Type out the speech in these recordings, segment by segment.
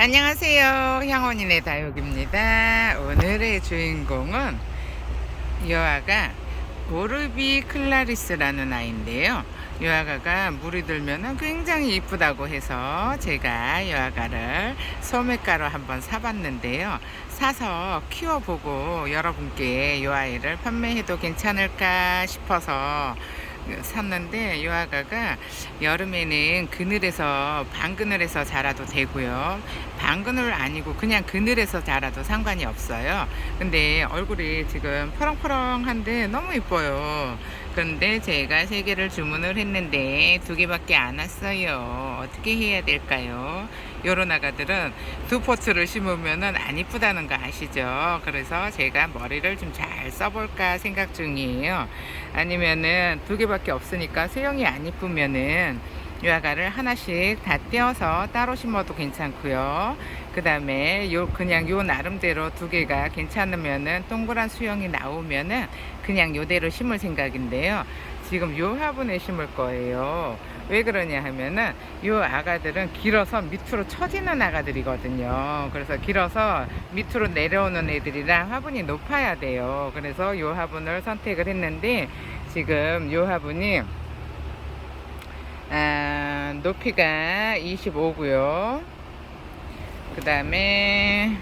안녕하세요. 향원인의 다육입니다. 오늘의 주인공은 이 아가 오르비 클라리스라는 아이인데요. 이 아가가 물이 들면 굉장히 이쁘다고 해서 제가 이 아가를 소매가로 한번 사봤는데요. 사서 키워보고 여러분께 이 아이를 판매해도 괜찮을까 싶어서 샀는데, 이 아가가 여름에는 그늘에서 반그늘에서 자라도 되고요, 반그늘 아니고 그냥 그늘에서 자라도 상관이 없어요. 근데 얼굴이 지금 퍼렁퍼렁한데 너무 이뻐요. 그런데 제가 3개를 주문을 했는데 2개밖에 안 왔어요. 어떻게 해야 될까요? 요런 아가들은 2포트를 심으면은 안 이쁘다는 거 아시죠? 그래서 제가 머리를 좀 잘 써볼까 생각 중이에요. 아니면은 2개밖에 없으니까 수영이 안 이쁘면은 유아가를 하나씩 다 떼어서 따로 심어도 괜찮고요. 그 다음에 그냥 요 나름대로 2개가 괜찮으면은 동그란 수영이 나오면은 그냥 요대로 심을 생각인데요. 지금 요 화분에 심을 거예요. 왜 그러냐 하면은 요 아가들은 길어서 밑으로 처지는 아가들이거든요. 그래서 길어서 밑으로 내려오는 애들이라 화분이 높아야 돼요. 그래서 요 화분을 선택을 했는데, 지금 요 화분이 높이가 25고요. 그 다음에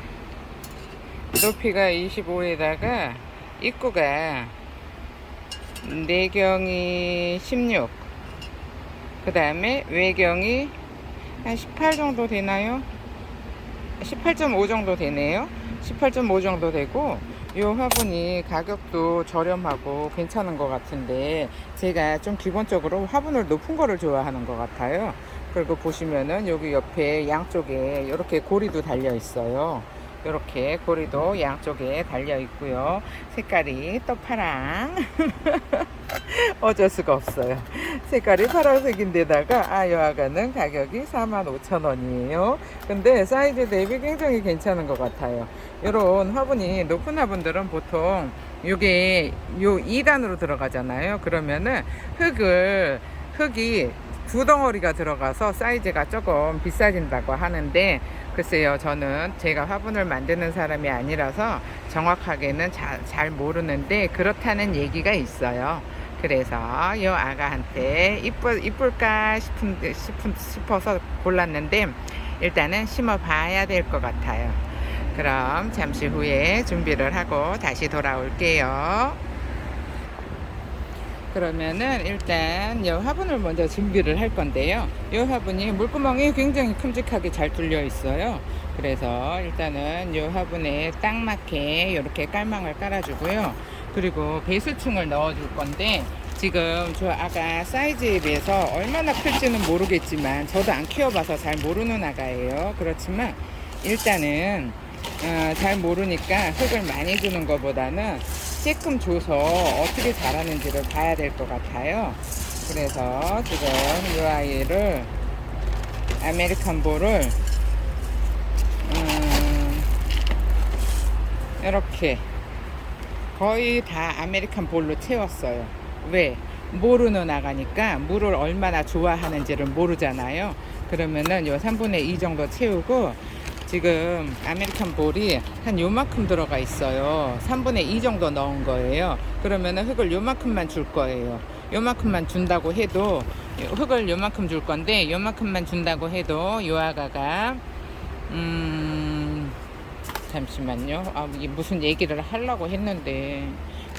높이가 25에다가 입구가 내경이 16, 그 다음에 외경이 한 18 정도 되나요? 18.5 정도 되네요. 18.5 정도 되고, 이 화분이 가격도 저렴하고 괜찮은 것 같은데, 제가 좀 기본적으로 화분을 높은 거를 좋아하는 것 같아요. 그리고 보시면은 여기 옆에 양쪽에 이렇게 고리도 달려 있어요. 이렇게 고리도 양쪽에 달려 있고요. 색깔이 또 파랑. 어쩔 수가 없어요. 색깔이 파란색인데다가 이 아가는 가격이 45,000원이에요. 근데 사이즈 대비 굉장히 괜찮은 것 같아요. 이런 화분이 높은 화분들은 보통 요게 요 2단으로 들어가잖아요. 그러면은 흙이 2덩어리가 들어가서 사이즈가 조금 비싸진다고 하는데, 글쎄요, 저는 제가 화분을 만드는 사람이 아니라서 정확하게는 잘 모르는데 그렇다는 얘기가 있어요. 그래서 이 아가한테 이쁠까 싶어서 골랐는데, 일단은 심어 봐야 될 것 같아요. 그럼 잠시 후에 준비를 하고 다시 돌아올게요. 그러면은 일단 이 화분을 먼저 준비를 할 건데요. 이 화분이 물구멍이 굉장히 큼직하게 잘 뚫려 있어요. 그래서 일단은 이 화분에 딱 맞게 이렇게 깔망을 깔아주고요. 그리고 배수충을 넣어줄 건데, 지금 저 아가 사이즈에 비해서 얼마나 클지는 모르겠지만, 저도 안 키워봐서 잘 모르는 아가예요. 그렇지만 일단은 잘 모르니까 흙을 많이 주는 것보다는 조금 줘서 어떻게 자라는지를 봐야 될 것 같아요. 그래서 지금 이 아이를 아메리칸 볼을 이렇게 거의 다 아메리칸 볼로 채웠어요. 왜? 모르는 아가니까 물을 얼마나 좋아하는지를 모르잖아요. 그러면은 요 3분의 2 정도 채우고, 지금 아메리칸 볼이 한 요만큼 들어가 있어요. 3분의 2 정도 넣은 거예요. 그러면은 흙을 요만큼만 줄 거예요. 요만큼만 준다고 해도, 흙을 요만큼 줄 건데 요만큼만 준다고 해도 요 아가가 잠시만요. 이게 무슨 얘기를 하려고 했는데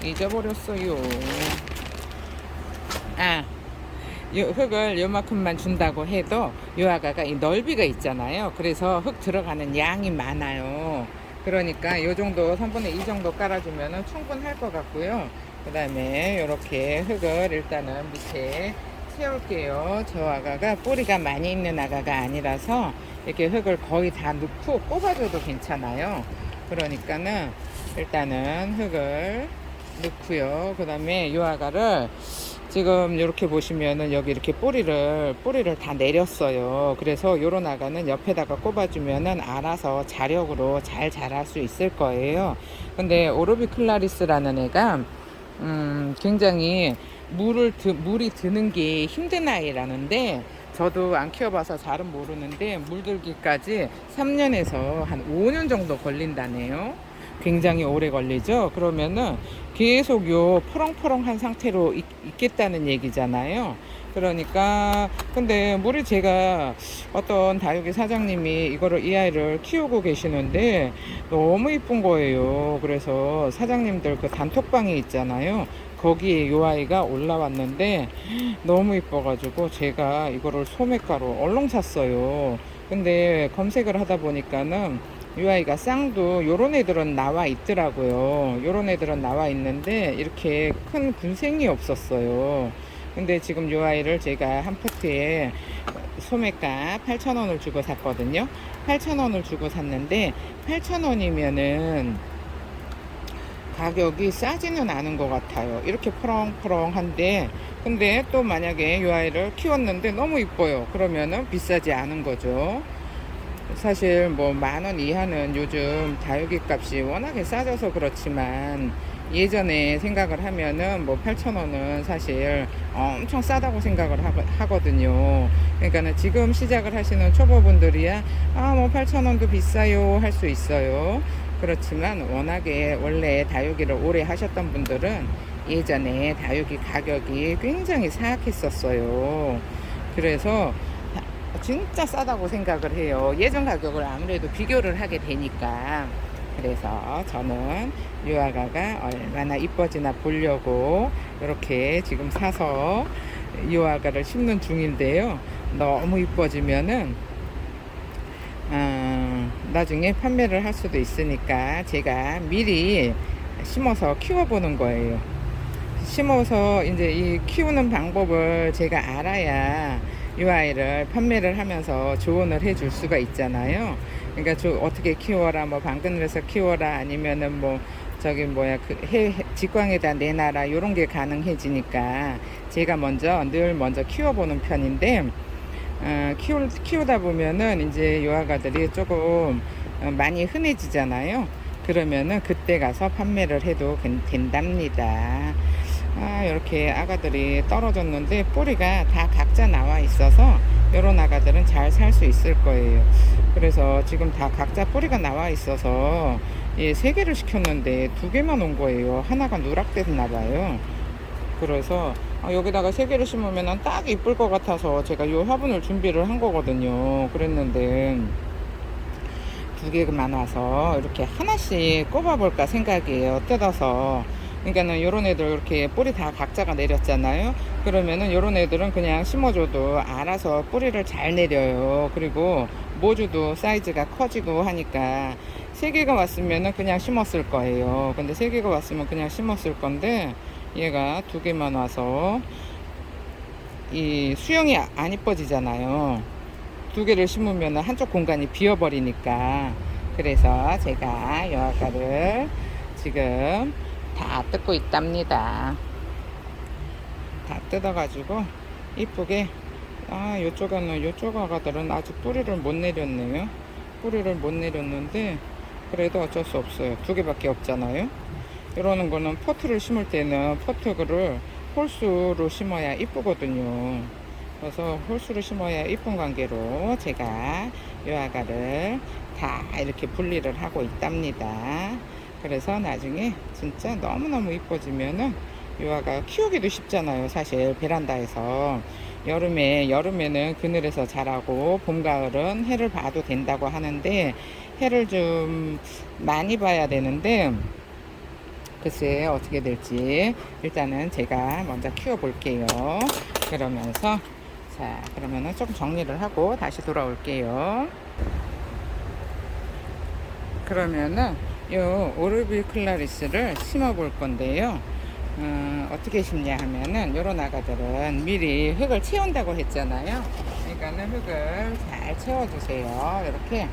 잊어버렸어요. 흙을 요만큼만 준다고 해도 요 아가가 이 넓이가 있잖아요. 그래서 흙 들어가는 양이 많아요. 그러니까 요 정도 3분의 2 정도 깔아주면 충분할 것 같고요. 그 다음에 이렇게 흙을 일단은 밑에 채울게요. 저 아가가 뿌리가 많이 있는 아가가 아니라서 이렇게 흙을 거의 다 넣고 뽑아줘도 괜찮아요. 그러니까는 일단은 흙을 넣고요. 그 다음에 요 아가를 지금 이렇게 보시면은 여기 이렇게 뿌리를 다 내렸어요. 그래서 요런 아가는 옆에다가 꼽아주면은 알아서 자력으로 잘 자랄 수 있을 거예요. 근데 오르비 클라리스라는 애가 굉장히 물이 드는 게 힘든 아이라는데, 저도 안 키워봐서 잘은 모르는데 물들기까지 3년에서 한 5년 정도 걸린다네요. 굉장히 오래 걸리죠. 그러면은 계속 요 포렁포렁한 상태로 있겠다는 얘기잖아요. 그러니까 근데 물이 제가 어떤 다육이 사장님이 이거를 이 아이를 키우고 계시는데 너무 이쁜 거예요. 그래서 사장님들 그 단톡방이 있잖아요. 거기에 요 아이가 올라왔는데 너무 이뻐가지고 제가 이거를 소매가로 얼렁 샀어요. 근데 검색을 하다 보니까는 이 아이가 쌍도 요런 애들은 나와 있더라고요. 요런 애들은 나와 있는데 이렇게 큰 군생이 없었어요. 근데 지금 이 아이를 제가 한 포트에 소매가 8,000원을 주고 샀거든요. 8,000원을 주고 샀는데 8,000원이면은 가격이 싸지는 않은 것 같아요. 이렇게 포렁포렁한데 근데 또 만약에 이 아이를 키웠는데 너무 이뻐요. 그러면은 비싸지 않은 거죠. 사실 뭐 10,000원 이하는 요즘 다육이 값이 워낙에 싸져서 그렇지만 예전에 생각을 하면은 뭐 8,000원은 사실 엄청 싸다고 생각을 하거든요. 그러니까는 지금 시작을 하시는 초보분들이야 뭐 8,000원도 비싸요 할 수 있어요. 그렇지만 워낙에 원래 다육이를 오래 하셨던 분들은 예전에 다육이 가격이 굉장히 사악했었어요. 그래서 진짜 싸다고 생각을 해요. 예전 가격을 아무래도 비교를 하게 되니까. 그래서 저는 유아가가 얼마나 이뻐지나 보려고 이렇게 지금 사서 유아가를 심는 중인데요. 너무 이뻐지면은 나중에 판매를 할 수도 있으니까 제가 미리 심어서 키워보는 거예요. 심어서 이제 이 키우는 방법을 제가 알아야 이 아이를 판매를 하면서 조언을 해줄 수가 있잖아요. 그러니까 어떻게 키워라, 뭐 방그늘에서 키워라, 아니면은 뭐 저기 뭐야 그 직광에다 내놔라 이런 게 가능해지니까 제가 늘 먼저 키워보는 편인데 키우다 보면은 이제 요아가들이 조금 많이 흔해지잖아요. 그러면은 그때 가서 판매를 해도 된답니다. 이렇게 아가들이 떨어졌는데 뿌리가 다 각자 나와 있어서 요런 아가들은 잘 살 수 있을 거예요. 그래서 지금 다 각자 뿌리가 나와 있어서 3개를 시켰는데 2개만 온 거예요. 하나가 누락됐나 봐요. 그래서 여기다가 3개를 심으면 딱 이쁠 것 같아서 제가 요 화분을 준비를 한 거거든요. 그랬는데 2개만 와서 이렇게 하나씩 꼽아볼까 생각이에요. 뜯어서. 그러니까는 요런 애들 이렇게 뿌리 다 각자가 내렸잖아요. 그러면은 요런 애들은 그냥 심어줘도 알아서 뿌리를 잘 내려요. 그리고 모주도 사이즈가 커지고 하니까 3개가 왔으면은 그냥 심었을 거예요. 근데 3개가 왔으면 그냥 심었을 건데 얘가 2개만 와서 이 수영이 안 이뻐지잖아요. 2개를 심으면 한쪽 공간이 비어버리니까. 그래서 제가 요 아가를 지금 다 뜯고 있답니다. 다 뜯어가지고 이쁘게 요쪽 아가들은 아직 뿌리를 못 내렸네요. 뿌리를 못 내렸는데 그래도 어쩔 수 없어요. 2개밖에 없잖아요. 이러는 거는 포트를 심을 때는 포트를 홀수로 심어야 이쁘거든요. 그래서 홀수로 심어야 이쁜 관계로 제가 요 아가를 다 이렇게 분리를 하고 있답니다. 그래서 나중에 진짜 너무너무 이뻐지면은 요 아가 키우기도 쉽잖아요. 사실 베란다에서 여름에는 그늘에서 자라고 봄 가을은 해를 봐도 된다고 하는데 해를 좀 많이 봐야 되는데 글쎄 어떻게 될지 일단은 제가 먼저 키워 볼게요. 그러면서 그러면은 조금 정리를 하고 다시 돌아올게요. 그러면은 요 오르비 클라리스를 심어 볼 건데요. 어떻게 심냐 하면은 요런 아가들은 미리 흙을 채운다고 했잖아요. 그러니까는 흙을 잘 채워주세요. 이렇게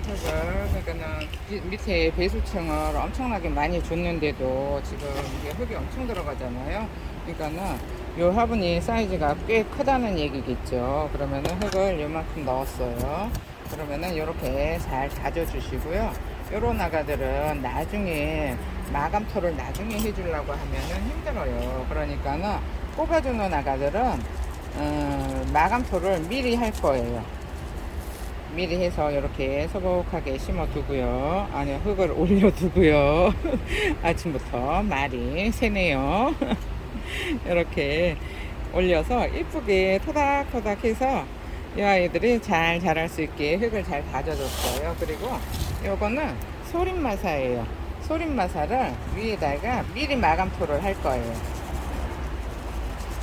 그러니까는 밑에 배수층을 엄청나게 많이 줬는데도 지금 이게 흙이 엄청 들어가잖아요. 그러니까는 요 화분이 사이즈가 꽤 크다는 얘기겠죠. 그러면은 흙을 요만큼 넣었어요. 그러면은 이렇게 잘 다져주시고요. 요런 아가들은 나중에 마감토를 나중에 해주려고 하면은 힘들어요. 그러니까는 뽑아주는 아가들은 마감토를 미리 할 거예요. 미리 해서 이렇게 소복하게 심어 두고요. 아니, 흙을 올려 두고요. 아침부터 말이 새네요. 이렇게 올려서 이쁘게 토닥토닥 해서 이 아이들이 잘 자랄 수 있게 흙을 잘 다져줬어요. 그리고 요거는 소림마사예요. 소림마사를 위에다가 미리 마감토를 할 거예요.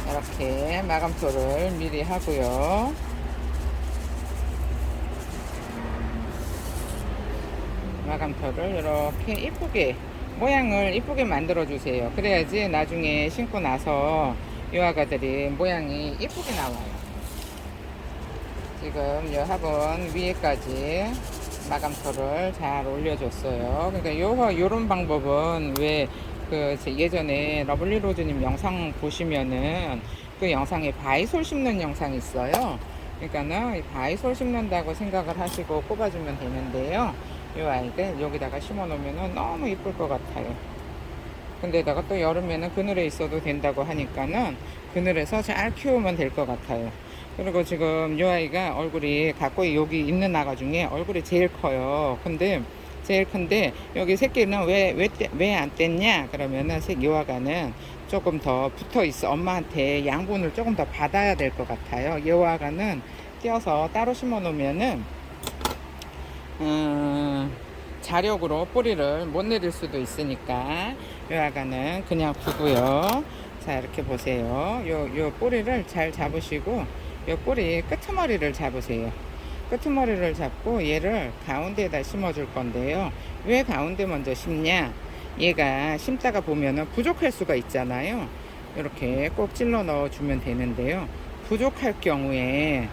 이렇게 마감토를 미리 하고요. 마감토를 이렇게 이쁘게 모양을 이쁘게 만들어 주세요. 그래야지 나중에 신고 나서 이 아가들이 모양이 이쁘게 나와요. 지금 이 화분 위에까지 마감토를 잘 올려줬어요. 그러니까 요런 방법은 왜 그 예전에 러블리 로즈님 영상 보시면은 그 영상에 바이솔 심는 영상이 있어요. 그러니까는 이 바이솔 심는다고 생각을 하시고 꼽아주면 되는데요. 이 아이들 여기다가 심어 놓으면 너무 이쁠 것 같아요. 근데다가 또 여름에는 그늘에 있어도 된다고 하니까는 그늘에서 잘 키우면 될 것 같아요. 그리고 지금 이 아이가 얼굴이 갖고 여기 있는 아가 중에 얼굴이 제일 커요. 근데 제일 큰데 여기 새끼는 왜 안 뗐냐 그러면은 이 아가는 조금 더 붙어 있어. 엄마한테 양분을 조금 더 받아야 될 것 같아요. 이 아가는 띄어서 따로 심어 놓으면은 자력으로 뿌리를 못 내릴 수도 있으니까 이 아가는 그냥 두고요. 자, 이렇게 보세요. 요 뿌리를 잘 잡으시고 요 뿌리 끄트머리를 잡으세요. 끄트머리를 잡고 얘를 가운데에다 심어 줄 건데요. 왜 가운데 먼저 심냐? 얘가 심다가 보면은 부족할 수가 있잖아요. 이렇게 꼭 찔러 넣어 주면 되는데요. 부족할 경우에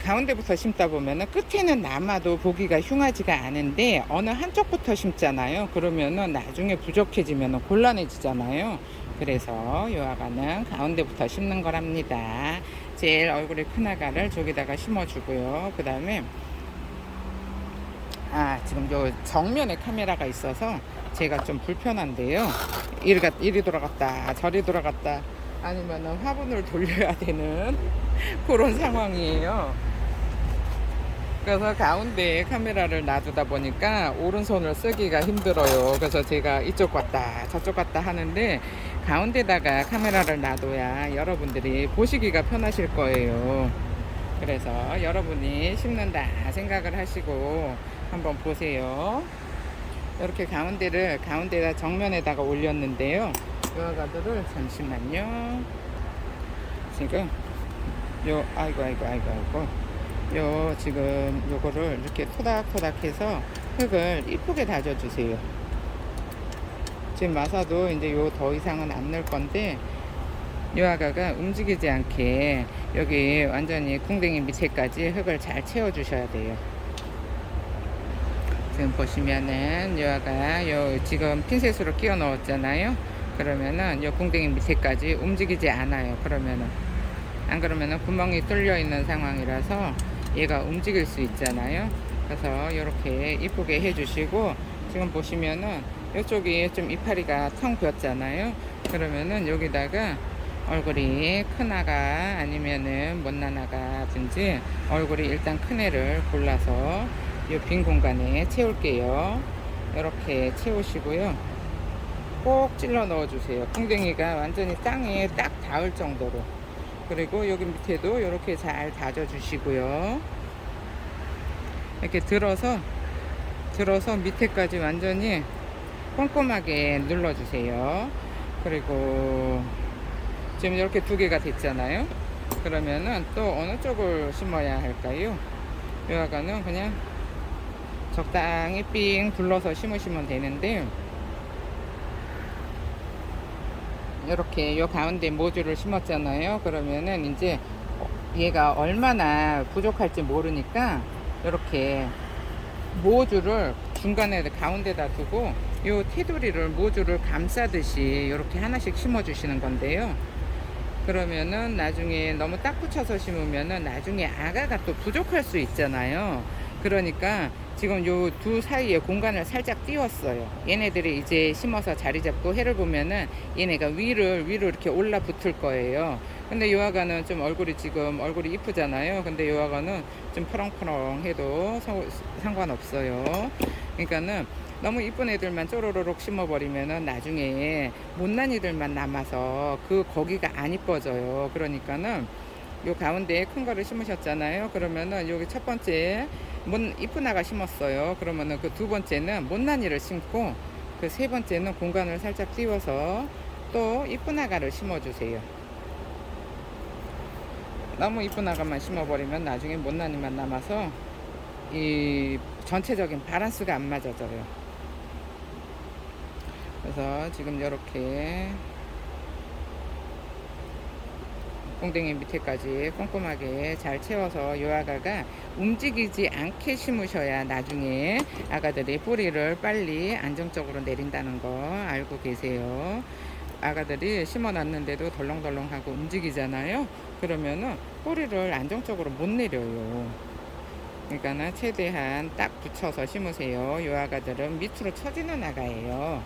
가운데부터 심다 보면은 끝에는 남아도 보기가 흉하지가 않은데 어느 한쪽부터 심잖아요. 그러면은 나중에 부족해지면은 곤란해지잖아요. 그래서 요 아가는 가운데부터 심는 거랍니다. 제일 얼굴이 큰 아가를 저기다가 심어주고요. 그 다음에 지금 요 정면에 카메라가 있어서 제가 좀 불편한데요. 이리 돌아갔다 저리 돌아갔다 아니면은 화분을 돌려야 되는 그런 상황이에요. 그래서 가운데에 카메라를 놔두다 보니까 오른손을 쓰기가 힘들어요. 그래서 제가 이쪽 갔다 저쪽 갔다 하는데 가운데다가 카메라를 놔둬야 여러분들이 보시기가 편하실 거예요. 그래서 여러분이 심는다 생각을 하시고 한번 보세요. 이렇게 가운데다 정면에다가 올렸는데요. 이 아가들을 잠시만요. 지금 아이고 요 지금 요거를 이렇게 토닥토닥 해서 흙을 이쁘게 다져주세요. 지금 마사도 이제 요 더 이상은 안 넣을 건데 요 아가가 움직이지 않게 여기 완전히 궁뎅이 밑에까지 흙을 잘 채워 주셔야 돼요. 지금 보시면은 요 아가 요 지금 핀셋으로 끼워 넣었잖아요. 그러면은 요 궁뎅이 밑에까지 움직이지 않아요. 안 그러면은 구멍이 뚫려 있는 상황이라서 얘가 움직일 수 있잖아요. 그래서 이렇게 이쁘게 해주시고 지금 보시면은 이쪽이 좀 이파리가 텅 비었잖아요. 그러면은 여기다가 얼굴이 큰 아가 아니면은 못난 아가든지 얼굴이 일단 큰 애를 골라서 이 빈 공간에 채울게요. 이렇게 채우시고요. 꼭 찔러 넣어주세요. 궁뎅이가 완전히 땅에 딱 닿을 정도로. 그리고 여기 밑에도 이렇게 잘 다져주시고요. 이렇게 들어서 밑에까지 완전히 꼼꼼하게 눌러주세요. 그리고 지금 이렇게 두 개가 됐잖아요. 그러면은 또 어느 쪽을 심어야 할까요? 이 아가는 그냥 적당히 삥 둘러서 심으시면 되는데 이렇게 요 가운데 모주를 심었잖아요. 그러면은 이제 얘가 얼마나 부족할지 모르니까 이렇게 모주를 중간에 가운데다 두고 요 테두리를 모주를 감싸듯이 이렇게 하나씩 심어 주시는 건데요. 그러면은 나중에 너무 딱 붙여서 심으면은 나중에 아가가 또 부족할 수 있잖아요. 그러니까 지금 요 두 사이에 공간을 살짝 띄웠어요. 얘네들이 이제 심어서 자리 잡고 해를 보면은 얘네가 위로 이렇게 올라 붙을 거예요. 근데 요아가는 좀 지금 얼굴이 이쁘잖아요. 근데 요아가는 좀 퍼렁퍼렁해도 상관없어요. 그러니까는 너무 이쁜 애들만 쪼로로록 심어버리면은 나중에 못난 애들만 남아서 거기가 안 이뻐져요. 그러니까는 요 가운데에 큰 거를 심으셨잖아요. 그러면은 여기 첫 번째 이쁜 아가 심었어요. 그러면은 그 두 번째는 못난이를 심고 그 세 번째는 공간을 살짝 띄워서 또 이쁜 아가를 심어주세요. 너무 이쁜 아가만 심어버리면 나중에 못난이만 남아서 이 전체적인 바란스가 안 맞아져요. 그래서 지금 이렇게 공댕이 밑에까지 꼼꼼하게 잘 채워서 요 아가가 움직이지 않게 심으셔야 나중에 아가들이 뿌리를 빨리 안정적으로 내린다는 거 알고 계세요. 아가들이 심어놨는데도 덜렁덜렁하고 움직이잖아요. 그러면은 뿌리를 안정적으로 못 내려요. 그러니까는 최대한 딱 붙여서 심으세요. 요 아가들은 밑으로 처지는 아가예요.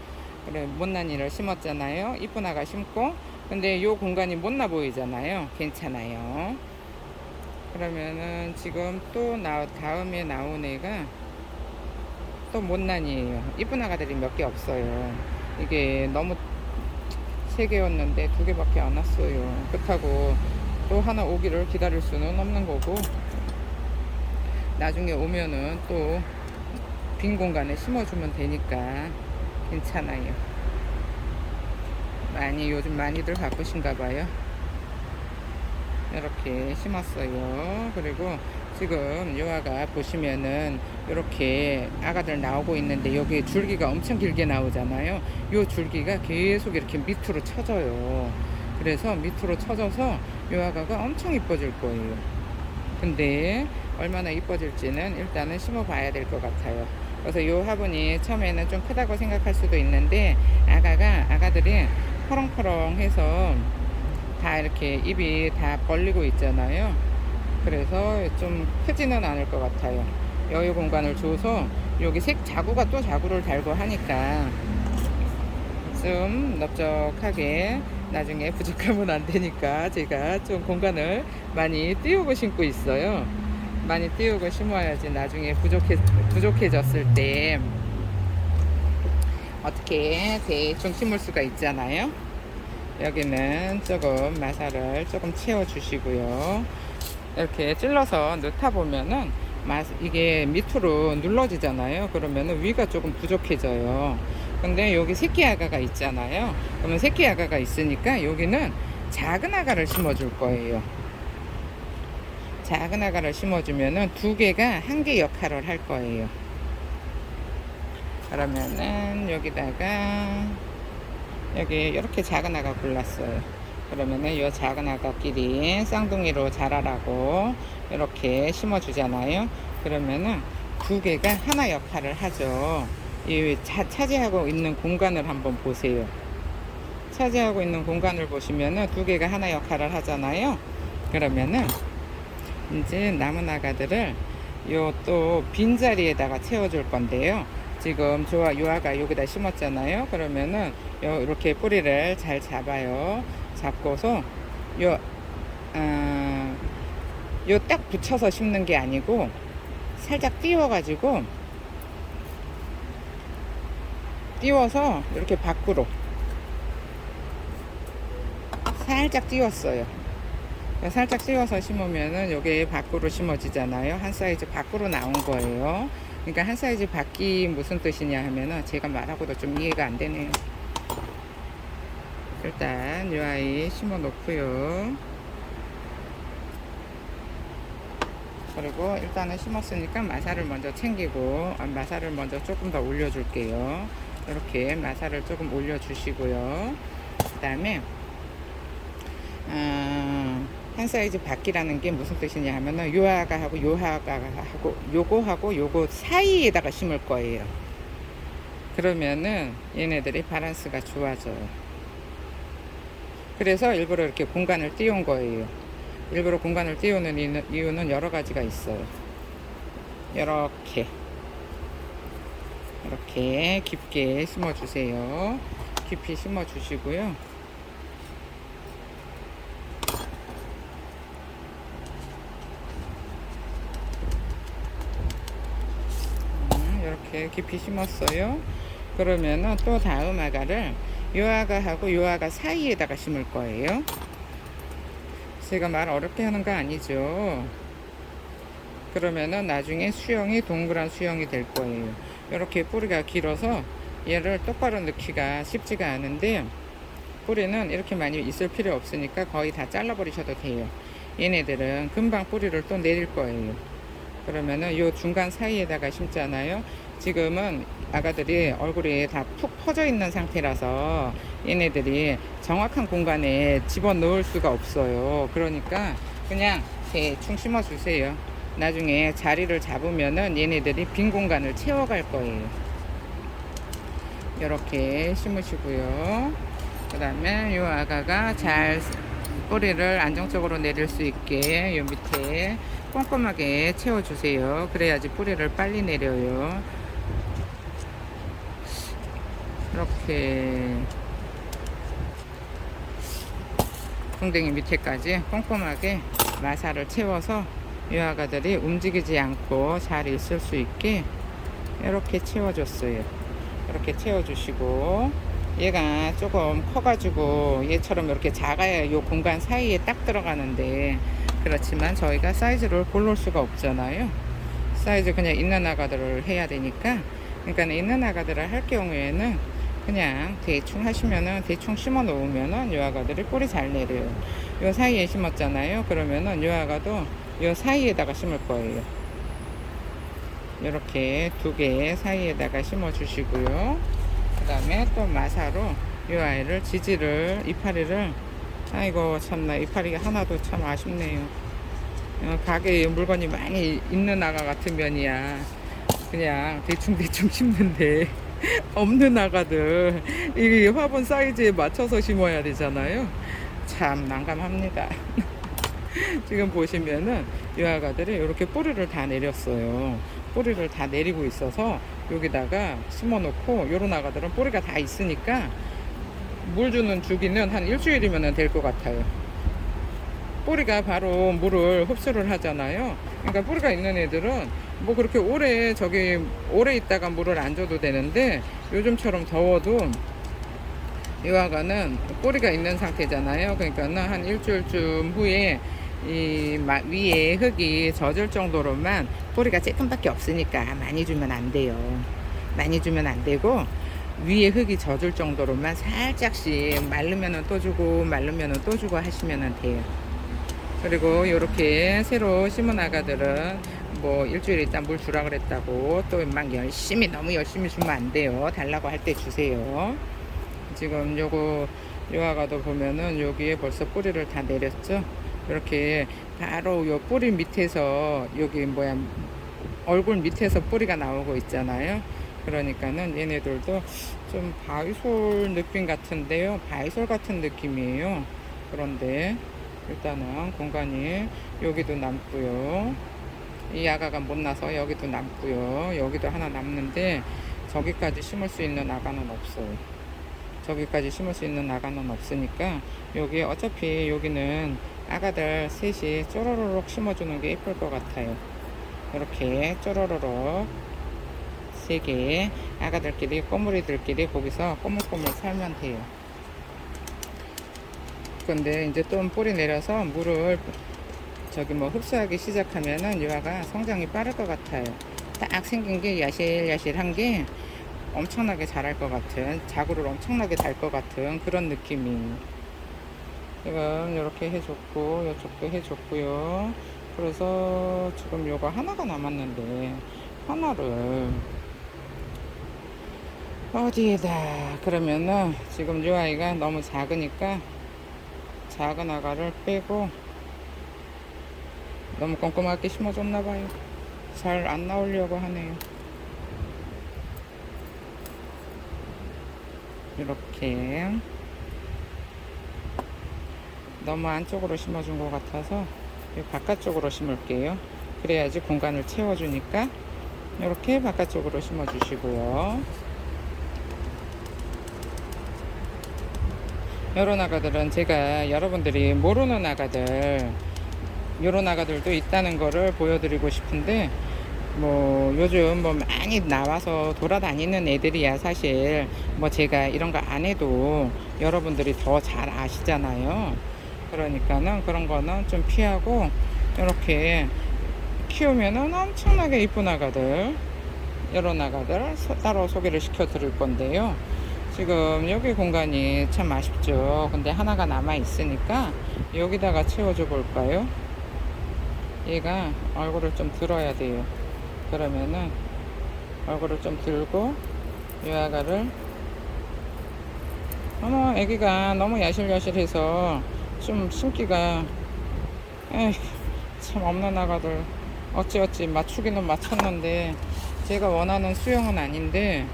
그래, 못난이를 심었잖아요. 이쁜 아가 심고, 근데 요 공간이 못나 보이잖아요. 괜찮아요. 그러면은 지금 또 다음에 나온 애가 또 못난이에요. 이쁜 아가들이 몇 개 없어요. 이게 너무 3개였는데 2개밖에 안 왔어요. 그렇다고 또 하나 오기를 기다릴 수는 없는 거고, 나중에 오면은 또 빈 공간에 심어주면 되니까 괜찮아요. 요즘 많이들 바쁘신가 봐요. 이렇게 심었어요. 그리고 지금 요아가 보시면은 이렇게 아가들 나오고 있는데 여기 줄기가 엄청 길게 나오잖아요. 요 줄기가 계속 이렇게 밑으로 쳐져요. 그래서 밑으로 쳐져서 요아가가 엄청 이뻐질 거예요. 근데 얼마나 이뻐질지는 일단은 심어 봐야 될 것 같아요. 그래서 요 화분이 처음에는 좀 크다고 생각할 수도 있는데 아가들이 퍼렁퍼렁해서 다 이렇게 입이 다 벌리고 있잖아요. 그래서 좀 크지는 않을 것 같아요. 여유 공간을 줘서 여기 자구가 또 자구를 달고 하니까 좀 넓적하게, 나중에 부족하면 안 되니까 제가 좀 공간을 많이 띄우고 심고 있어요. 많이 띄우고 심어야지 나중에 부족해졌을 때 어떻게 대충 심을 수가 있잖아요. 여기는 조금 마사를 조금 채워 주시고요. 이렇게 찔러서 넣다 보면은 이게 밑으로 눌러지잖아요. 그러면은 위가 조금 부족해져요. 근데 여기 새끼 아가가 있잖아요. 그러면 새끼 아가가 있으니까 여기는 작은 아가를 심어 줄 거예요. 작은 아가를 심어주면은 2개가 1개 역할을 할 거예요. 그러면은 여기다가 여기 이렇게 작은 아가 골랐어요. 그러면은 이 작은 아가끼리 쌍둥이로 자라라고 이렇게 심어주잖아요. 그러면은 2개가 하나 역할을 하죠. 이 차지하고 있는 공간을 한번 보세요. 차지하고 있는 공간을 보시면은 2개가 하나 역할을 하잖아요. 그러면은 이제 남은 아가들을 요 또 빈자리에다가 채워줄 건데요. 지금 요 아가 여기다 심었잖아요. 그러면은 이렇게 뿌리를 잘 잡아요. 잡고서 요 딱 붙여서 심는 게 아니고 살짝 띄워서 이렇게 밖으로 살짝 띄웠어요. 살짝 띄워서 심으면은 여기 밖으로 심어지잖아요. 한 사이즈 밖으로 나온 거예요. 그러니까 한 사이즈 밖이 무슨 뜻이냐 하면은 제가 말하고도 좀 이해가 안 되네요. 일단 이 아이 심어 놓고요. 그리고 일단은 심었으니까 마사를 먼저 챙기고, 마사를 먼저 조금 더 올려 줄게요. 이렇게 마사를 조금 올려 주시고요. 그 다음에 한 사이즈 밖이라는 게 무슨 뜻이냐 하면은 요 아가하고 요거하고 요거 사이에다가 심을 거예요. 그러면은 얘네들이 바란스가 좋아져요. 그래서 일부러 이렇게 공간을 띄운 거예요. 일부러 공간을 띄우는 이유는 여러 가지가 있어요. 이렇게 깊게 심어 주세요. 깊이 심어 주시고요. 이렇게 깊이 심었어요. 그러면은 또 다음 아가를 요 아가하고 요 아가 사이에다가 심을 거예요. 제가 말 어렵게 하는 거 아니죠. 그러면은 나중에 수영이 동그란 수영이 될 거예요. 이렇게 뿌리가 길어서 얘를 똑바로 넣기가 쉽지가 않은데, 뿌리는 이렇게 많이 있을 필요 없으니까 거의 다 잘라 버리셔도 돼요. 얘네들은 금방 뿌리를 또 내릴 거예요. 그러면은 요 중간 사이에다가 심잖아요. 지금은 아가들이 얼굴이 다 푹 퍼져 있는 상태라서 얘네들이 정확한 공간에 집어 넣을 수가 없어요. 그러니까 그냥 대충 심어 주세요. 나중에 자리를 잡으면은 얘네들이 빈 공간을 채워갈 거예요. 이렇게 심으시고요. 그 다음에 요 아가가 잘 뿌리를 안정적으로 내릴 수 있게 요 밑에 꼼꼼하게 채워주세요. 그래야지 뿌리를 빨리 내려요. 이렇게 궁뎅이 밑에까지 꼼꼼하게 마사를 채워서 이 아가들이 움직이지 않고 잘 있을 수 있게 이렇게 채워줬어요. 이렇게 채워주시고, 얘가 조금 커가지고 얘처럼 이렇게 작아야 이 공간 사이에 딱 들어가는데, 그렇지만 저희가 사이즈를 고를 수가 없잖아요. 사이즈 그냥 있는 아가들을 해야 되니까, 그러니까 있는 아가들을 할 경우에는 그냥 대충 하시면은, 대충 심어 놓으면은 요 아가들이 뿌리 잘 내려요. 요 사이에 심었잖아요. 그러면은 요 아가도 요 사이에다가 심을 거예요. 이렇게 두 개 사이에다가 심어 주시고요. 그 다음에 또 마사로 이 아이를 지지를, 이파리를, 아이고 참나, 이파리가 하나도 참 아쉽네요. 가게에 물건이 많이 있는 아가 같으면이야 그냥 대충 심는데 없는 아가들 이 화분 사이즈에 맞춰서 심어야 되잖아요. 참 난감합니다. 지금 보시면은 이 아가들이 이렇게 뿌리를 다 내렸어요. 뿌리를 다 내리고 있어서 여기다가 심어 놓고, 요런 아가들은 뿌리가 다 있으니까 물 주는 주기는 한 일주일이면 될 것 같아요. 뿌리가 바로 물을 흡수를 하잖아요. 그러니까 뿌리가 있는 애들은 뭐 그렇게 오래 있다가 물을 안 줘도 되는데, 요즘처럼 더워도 이 아가는 뿌리가 있는 상태잖아요. 그러니까 한 일주일쯤 후에 이 위에 흙이 젖을 정도로만, 뿌리가 조금밖에 없으니까 많이 주면 안 돼요. 많이 주면 안 되고, 위에 흙이 젖을 정도로만 살짝씩, 마르면은 또 주고 말르면은 또 주고 하시면 돼요. 그리고 이렇게 새로 심은 아가들은 뭐 일주일 있다 물 주라 그랬다고 또 막 너무 열심히 주면 안 돼요. 달라고 할 때 주세요. 지금 요 아가도 보면은 여기에 벌써 뿌리를 다 내렸죠. 이렇게 바로 요 뿌리 밑에서, 여기 얼굴 밑에서 뿌리가 나오고 있잖아요. 그러니까는 얘네들도 좀 바위솔 느낌 같은데요. 바위솔 같은 느낌이에요. 그런데 일단은 공간이 여기도 남고요. 이 아가가 못 나서 여기도 남고요. 여기도 하나 남는데 저기까지 심을 수 있는 아가는 없어요. 저기까지 심을 수 있는 아가는 없으니까, 여기 어차피 여기는 아가들 셋이 쪼로로록 심어주는 게 예쁠 것 같아요. 이렇게 쪼로로록 3개 아가들끼리, 꼬물이들끼리 거기서 꼬물꼬물 살면 돼요. 근데 이제 또 뿌리 내려서 물을 흡수하기 시작하면은 유아가 성장이 빠를 것 같아요. 딱 생긴 게 야실야실한 게 엄청나게 자랄 것 같은, 자구를 엄청나게 달 것 같은 그런 느낌이. 지금 이렇게 해줬고, 이쪽도 해줬고요. 그래서 지금 요거 하나가 남았는데, 하나를 어디에다, 그러면은 지금 요 아이가 너무 작으니까 작은 아가를 빼고, 너무 꼼꼼하게 심어줬나봐요. 잘 안 나오려고 하네요. 이렇게 너무 안쪽으로 심어준 것 같아서 바깥쪽으로 심을게요. 그래야지 공간을 채워주니까 이렇게 바깥쪽으로 심어주시고요. 요런 아가들은 제가 여러분들이 모르는 아가들, 요런 아가들도 있다는 거를 보여드리고 싶은데, 뭐 요즘 뭐 많이 나와서 돌아다니는 애들이야. 사실 뭐 제가 이런 거 안 해도 여러분들이 더 잘 아시잖아요. 그러니까는 그런 거는 좀 피하고 이렇게 키우면은 엄청나게 이쁜 아가들, 이런 아가들 따로 소개를 시켜 드릴 건데요. 지금 여기 공간이 참 아쉽죠. 근데 하나가 남아 있으니까 여기다가 채워줘 볼까요? 얘가 얼굴을 좀 들어야 돼요. 그러면은 얼굴을 좀 들고 이 아가를, 어머 애기가 너무 야실야실해서 좀 심기가, 에휴 참 없는 아가들 어찌어찌 맞추기는 맞췄는데 제가 원하는 수영은 아닌데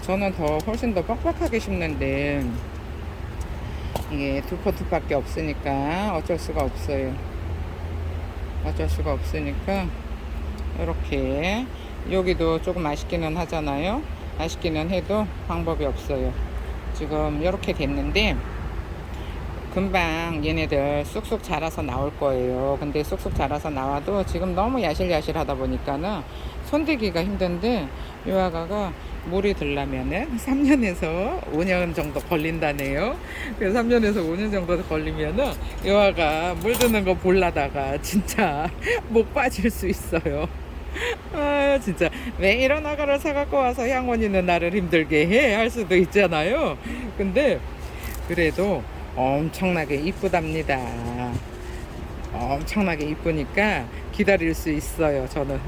저는 훨씬 더 빡빡하게 심는데 이게 두 포트밖에 없으니까 어쩔 수가 없어요. 어쩔 수가 없으니까 이렇게, 여기도 조금 아쉽기는 하잖아요. 아쉽기는 해도 방법이 없어요. 지금 이렇게 됐는데 금방 얘네들 쑥쑥 자라서 나올 거예요. 근데 쑥쑥 자라서 나와도 지금 너무 야실야실 하다 보니까는 손대기가 힘든데, 이 아가가 물이 들려면은 3년에서 5년 정도 걸린다네요. 그래서 3년에서 5년 정도 걸리면은 이 아가 물 드는 거 볼라다가 진짜 목 빠질 수 있어요. 아 진짜 왜 이런 아가를 사갖고 와서 향원이는 나를 힘들게 해 할 수도 있잖아요. 근데 그래도 엄청나게 이쁘답니다. 엄청나게 이쁘니까 기다릴 수 있어요, 저는.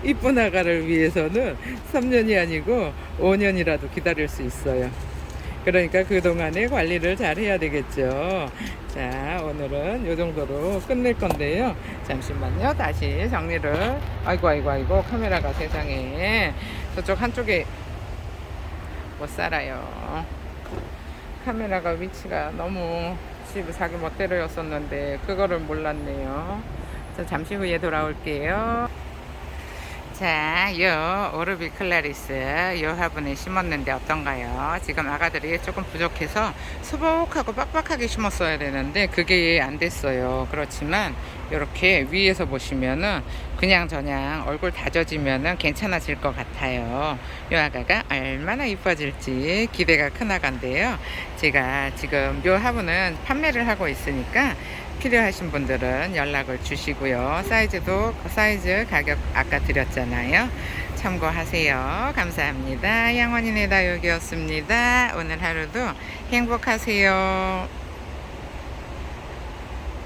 이쁜 아가를 위해서는 3년이 아니고 5년이라도 기다릴 수 있어요. 그러니까 그동안에 관리를 잘 해야 되겠죠. 자, 오늘은 이 정도로 끝낼 건데요. 잠시만요. 다시 정리를. 아이고, 카메라가 세상에. 저쪽 한쪽에 못 살아요. 카메라가 위치가 너무 집 자기 멋대로였었는데 그거를 몰랐네요. 자, 잠시 후에 돌아올게요. 자, 요 오르비 클라리스 요 화분에 심었는데 어떤가요? 지금 아가들이 조금 부족해서 수북하고 빡빡하게 심었어야 되는데 그게 안 됐어요. 그렇지만 이렇게 위에서 보시면은 그냥 저냥 얼굴 다져지면은 괜찮아질 것 같아요. 요 아가가 얼마나 이뻐질지 기대가 큰 아가인데요. 제가 지금 요 화분은 판매를 하고 있으니까 필요하신 분들은 연락을 주시고요. 사이즈도 사이즈 가격 아까 드렸잖아요. 참고하세요. 감사합니다. 양원이네 다육이었습니다. 오늘 하루도 행복하세요.